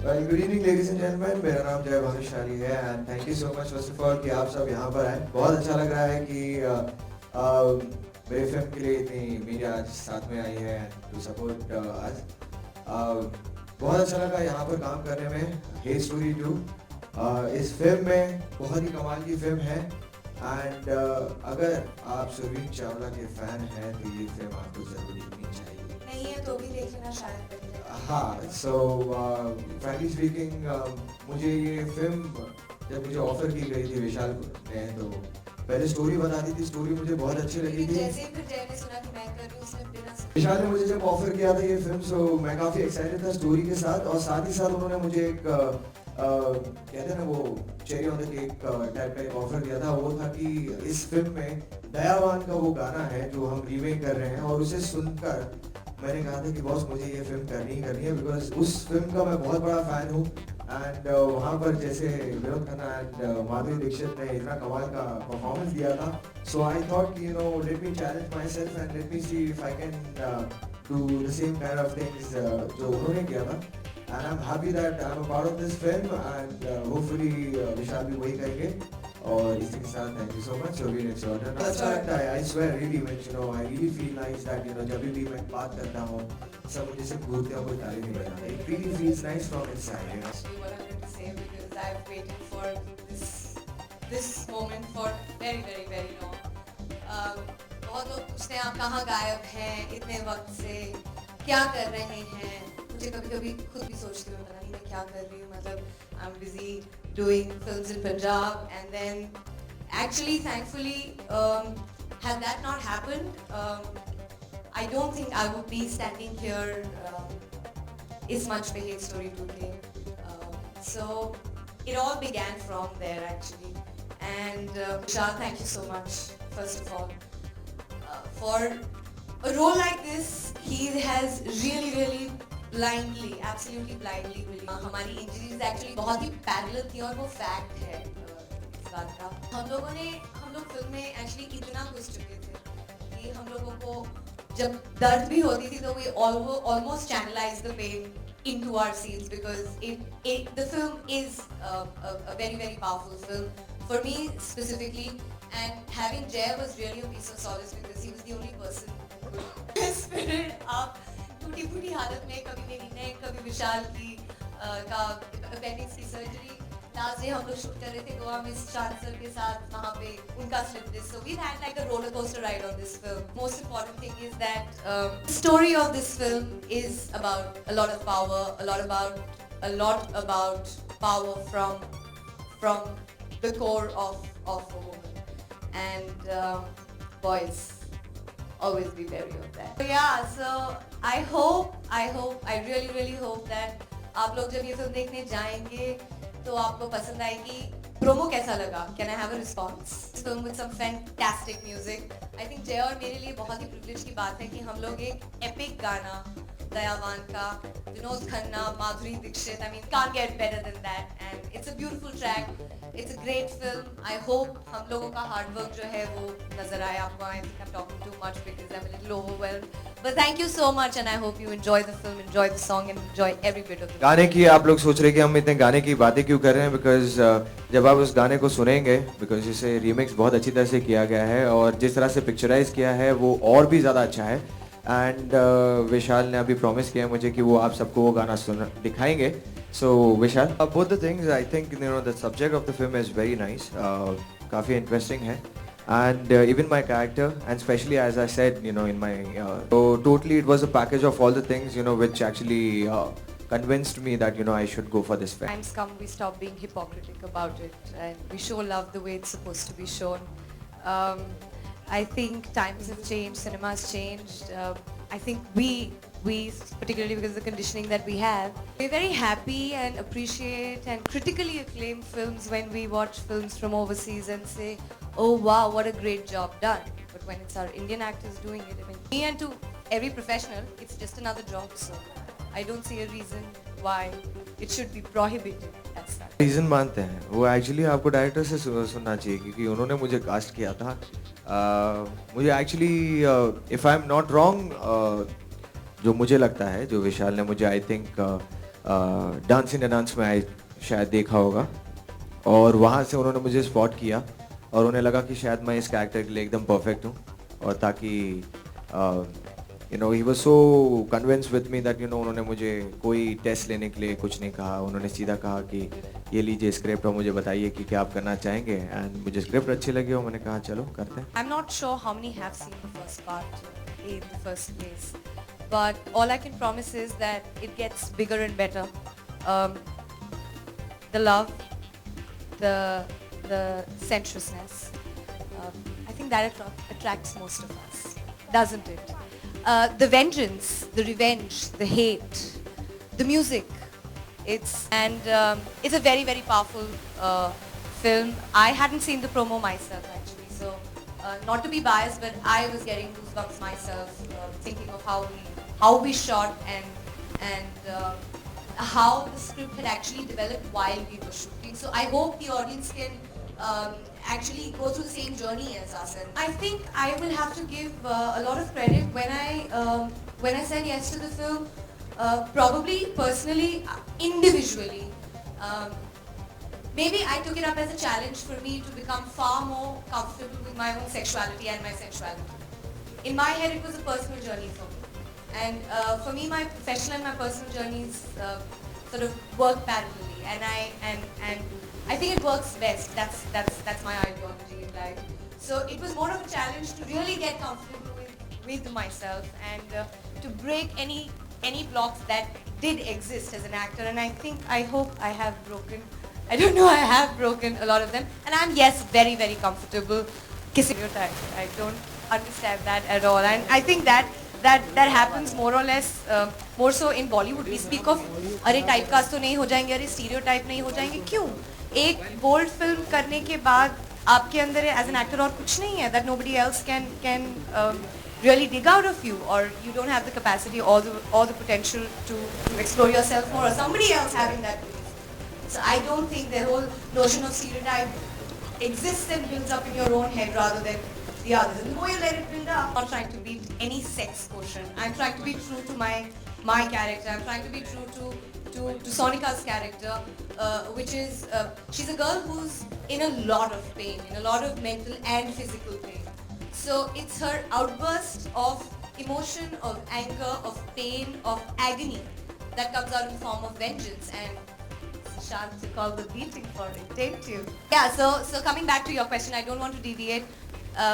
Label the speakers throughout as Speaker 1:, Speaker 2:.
Speaker 1: Well, good evening, ladies and gentlemen. मेरा नाम जय भानुशाली है and thank you so much first of all कि आप सब यहाँ पर आए. बहुत अच्छा लग रहा है कि मेरे फिल्म के लिए इतनी मीडिया आज साथ में आई है to support us. बहुत अच्छा लगा यहाँ पर काम करने में. Hey Story 2 इस फिल्म में बहुत ही कमाल की फिल्म है and अगर आप सुरवीन चावला के फैन हैं तो ये फिल्म आपको जरूर देखनी चाहिए.
Speaker 2: नहीं है तो भी देख लेना शायद.
Speaker 1: हाँ, so frankly speaking मुझे ये फिल्म जब मुझे ऑफर की गई थी विशाल ने तो पहले स्टोरी बता दी थी. स्टोरी मुझे बहुत अच्छी लगी थी.
Speaker 2: जैसे ही फिर जय ने सुना कि मैं कर रही हूँ उसने बिना
Speaker 1: विशाल ने मुझे जब ऑफर किया था ये फिल्म सो मैं काफ़ी एक्साइटेड था स्टोरी के साथ और साथ ही साथ उन्होंने मुझे एक कहते हैं ना वो cherry on the cake type का एक ऑफर दिया था. वो था कि इस फिल्म में दयावान का वो गाना है जो हम रीमेक कर रहे हैं और उसे सुनकर मैंने कहा था कि बॉस मुझे ये फिल्म करनी ही करनी है बिकॉज उस फिल्म का मैं बहुत बड़ा फैन हूँ एंड वहाँ पर जैसे विनोद खन्ना एंड माधुरी दीक्षित ने इतना कमाल का परफॉर्मेंस दिया था. So I thought you know let me challenge myself and let me see if I can do the same kind of things जो उन्होंने किया था. And I am happy that I am a part of this film and hopefully Vishal भी वही करेंगे. और इसी के साथ thank you so much Sobin it's your turn. अच्छा लगता है I swear really when you know I really feel nice that you know जब भी मैं बात करता हूँ सब मुझे सिर्फ घूरते हैं कोई ताली नहीं बजाता. It really feels nice from inside you know.
Speaker 2: actually what I'm going to say because I've waited for this moment for very long. बहुत लोग पूछते हैं आप कहाँ गायब हैं इतने वक्त से क्या कर रहे हैं. मुझे कभी खुद भी सोचती हूँ पता नहीं मैं क्या कर रही हूँ. मतलब I'm busy doing films in Punjab and then actually thankfully had that not happened I don't think I would be standing here is much पे Hey Story 2 के. So it all began from there actually and Vishal thank you so much first of all for a role like this. He has really absolutely blindly हमारी injuries actually बहुत ही parallel थी और वो fact है इस बात का. हम लोग फिल्म में एक्चुअली इतना घुस चुके थे कि हम लोगों को जब दर्द भी होती थी तो we almost channelize the pain into our scenes because the film is a very powerful film for me specifically and having Jay was really a piece of solace because he was the only person who spirit up टूटी फूटी हालत में कभी मेरी नेक कभी विशाल की का appendix की सर्जरी. लास्ट डे हम लोग शूट कर रहे थे गोवा में शान सर के साथ वहाँ पे उनका slip disc. So we had like a roller coaster ride on this film. Most important thing is that the story of this film is about a lot of power, a lot about power from the core of a woman and boys always be wary of that. So yeah, so I really hope that आप लोग जब ये film देखने जाएंगे तो आपको पसंद आएगी. प्रोमो कैसा लगा? Can I have a response? This film with some fantastic music. I think जय और मेरे लिए बहुत ही privilege की बात है कि हम लोग एक epic गाना दयावान का Vinod Khanna Madhuri Dixit I mean can't get better than that and it's a beautiful track. It's a great film. I hope हम लोगों का hard work जो है वो नजर आए आपको. I think I'm talking too much because I'm a little overwhelmed. But thank you so much and I hope you enjoy the film, enjoy the song and enjoy every bit of the
Speaker 1: गाने की आप लोग सोच रहे कि हम इतने गाने की बातें क्यों कर रहे हैं बिकॉज जब आप उस गाने को सुनेंगे बिकॉज इसे रीमिक्स बहुत अच्छी तरह से किया गया है और जिस तरह से पिक्चराइज किया है वो और भी ज़्यादा अच्छा है. एंड विशाल ने अभी प्रॉमिस किया है मुझे कि वो आप सबको वो गाना दिखाएंगे. So Vishal both the things I think you know the subject of the film is very nice. काफ़ी इंटरेस्टिंग है and even my character and especially as I said you know in my so totally it was a package of all the things you know which actually convinced me that you know I should go for this film.
Speaker 2: Times come we stop being hypocritical about it and we show love the way it's supposed to be shown. I think times have changed, cinema has changed. I think we particularly because of the conditioning that we have, we're very happy and appreciate and critically acclaim films when we watch films from overseas and say, oh wow, what a great job done. But when it's our Indian actors doing it, I mean, me and to every professional, it's just another job. So I don't see a reason why it should be prohibited as such.
Speaker 1: Reason मानते हैं वो actually आपको director से सुनना चाहिए क्योंकि उन्होंने मुझे कास्ट किया था. मुझे actually if I am not wrong जो मुझे लगता है जो विशाल ने मुझे I think dance India dance में आए, शायद देखा होगा, और वहाँ से उन्होंने मुझे स्पॉट किया और उन्हें लगा कि शायद मैं इस कैरेक्टर के लिए एकदम परफेक्ट हूँ, और ताकि he was so convince with me that उन्होंने मुझे कोई टेस्ट लेने के लिए कुछ नहीं कहा। उन्होंने सीधा कहा कि ये लीजिए स्क्रिप्ट और मुझे बताइए कि क्या आप करना चाहेंगे, एंड मुझे स्क्रिप्ट अच्छी लगी और मैंने कहा चलो करते हैं।
Speaker 2: I'm not sure how many have seen the first part in the first place, but all I can promise is that it gets bigger and better. Um, the love, the sensuousness. I think that attracts most of us, doesn't it? The vengeance, the revenge, the hate, the music. It's a very very powerful film. I hadn't seen the promo myself actually, so not to be biased, but I was getting goosebumps myself thinking of how we shot and how the script had actually developed while we were shooting. So I hope the audience can actually go through the same journey as us. And I think I will have to give a lot of credit when I said yes to the film. Probably personally, individually. Um, Maybe I took it up as a challenge for me to become far more comfortable with my own sexuality and my sensuality. In my head, it was a personal journey for me. And for me, my professional and my personal journeys sort of work parallelly. And I think it works best. That's my ideology in life. So it was more of a challenge to really get comfortable with myself and to break any blocks that did exist as an actor. And I hope I have broken. I don't know, I have broken a lot of them. And I'm, yes, very, very comfortable kissing your type. I don't understand that at all. And I think that happens more or less, more so in Bollywood. We speak of, अरे typecast तो नहीं हो जाएंगे, अरे stereotype नहीं हो जाएंगे, क्यों? एक bold film करने के बाद आपके अंदर as an actor और कुछ नहीं है that nobody else can really dig out of you, or you don't have the capacity or the potential to explore yourself more, or somebody else having that belief. So I don't think the whole notion of stereotype exists and builds up in your own head rather than the others. And the more you let it build up, I'm not trying to beat any sex quotient. I'm trying to be true to my character. I'm trying to be true to Sonika's character, which is she's a girl who's in a lot of pain, in a lot of mental and physical pain. So it's her outburst of emotion, of anger, of pain, of agony that comes out in the form of vengeance. And chance to call the beating for it, didn't you? Yeah, so coming back to your question, I don't want to deviate.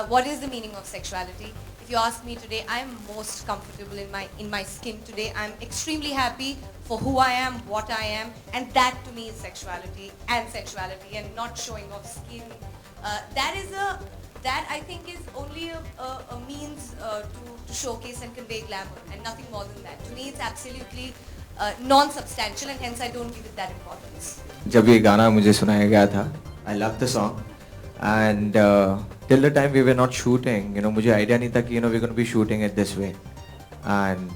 Speaker 2: What is the meaning of sexuality? If you ask me today, I am most comfortable in my skin today. I'm extremely happy for who I am, what I am, and that to me is sexuality and sensuality, and not showing off skin. That I think is only a means to showcase and convey glamour, and nothing more than that. To me, it's absolutely non-substantial, and hence I don't give it that importance.
Speaker 1: जब ये गाना मुझे सुनाया गया था, I loved the song, and till the time we were not shooting, मुझे idea नहीं था कि we're going to be shooting it this way, and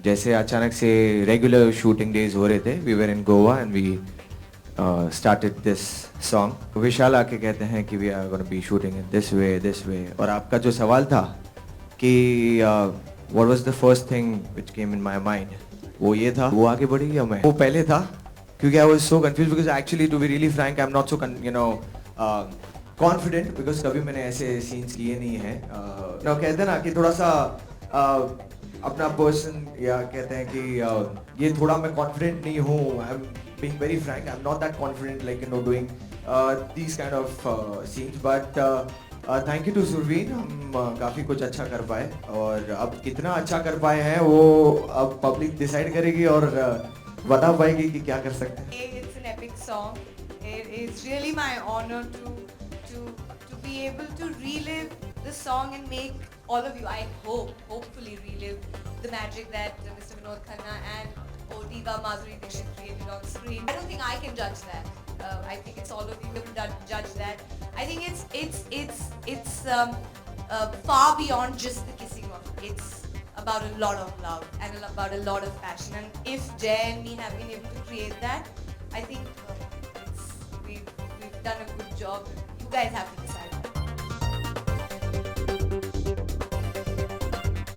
Speaker 1: जैसे अचानक से regular shooting days हो रहे थे, we were in Goa and we started this song. विशाल आके कहते हैं कि we are going to be shooting it this way, और आपका जो सवाल था कि what was the first thing which came in my mind, वो ये था, वो आगे बढ़ी या मैं? वो पहले था, क्योंकि I was so confused because actually to be really frank I'm not so confident because कभी मैंने ऐसे scenes किए नहीं हैं. कहते हैं ना कि थोड़ा सा अपना person, या कहते हैं कि ये थोड़ा मैं confident नहीं हूँ. I'm being very frank, I'm not that confident like doing these kind of scenes, but thank you to Surveen. हम काफ़ी कुछ अच्छा कर पाए, और अब कितना अच्छा कर पाए हैं वो अब पब्लिक डिसाइड करेगी और बता पाएगी कि क्या कर सकते हैं.
Speaker 2: It's an epic song. It is really my honor to be able to relive the song and make all of you, I hopefully relive the magic that Mr. Vinod Khanna and Diva Madhuri Dixit created on screen. I don't think I can judge that. I think it's all of you who will judge that. I think it's far beyond just the kissing of it. It's about a lot of love and about a lot of passion. And if Jay and me have been able to create that, I think we've done a good job. You guys have to decide.